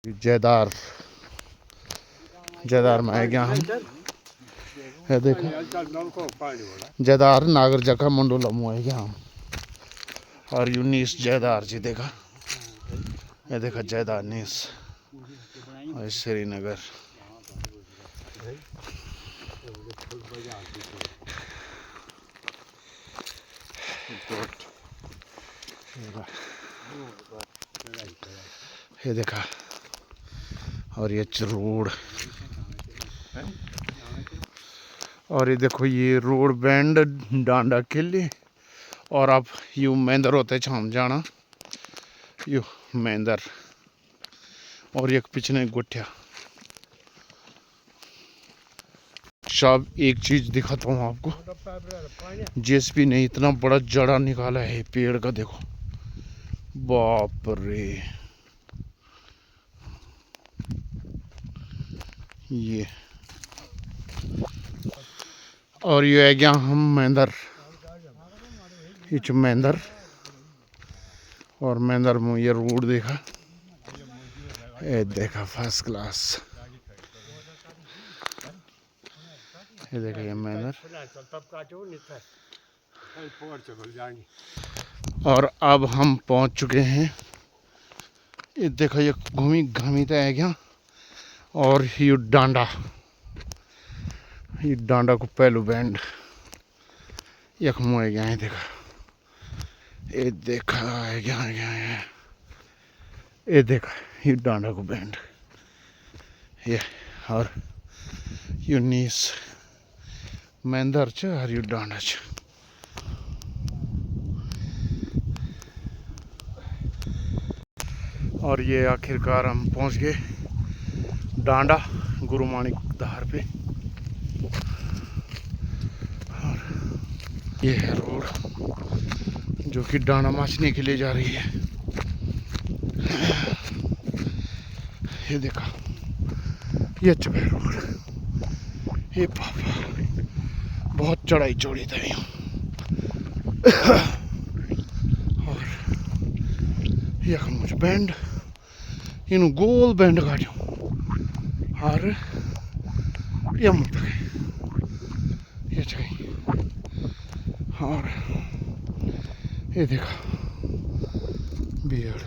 जयदार जयदार में आ गया हम। ये देखो जयदार नागर जका मंडोला मुँह आ गया हम। और यूनिस जयदार जी देखा, ये देखा जयदार नीस और श्रीनगर। ये देखा, और ये रोड, और ये देखो ये रोड बैंड डांडा किले। और अब यू मेंदर होते छाम जाना, यू मेंदर। और एक पिछने गुठिया। शायद एक चीज दिखाता हूँ आपको, जेसीबी ने इतना बड़ा जड़ा निकाला है पेड़ का, देखो बाप रे। ये और ये आ गया हम मेंदर, मेंदर। और मेंदर में ये रोड देखा, ये देखा फर्स्ट क्लास। ये देखा ये मेंदर। और अब हम पहुंच चुके हैं। ये देखो ये घूमी घामी तो आ गया। और ये डांडा, ये डांडा को पहलू बैंड यख मुँह आ गया है। देखा ये देखा आ गया। ये देखा ये डांडा को बैंड ये। और यूनिस मेंदर च और यू डांडा च। और ये आखिरकार हम पहुंच गए डांडा गुरु माणिक धार पे। और ये है रोड जो कि डांडा माचने के लिए जा रही है। ये देखा ये चुका रोड, ये पापा बहुत चढ़ाई चौड़ी था यहाँ। और यह मुझे बैंड इन गोल बैंड काटो। और ये मत ये चाहिए। और ये देखा बियर्ड,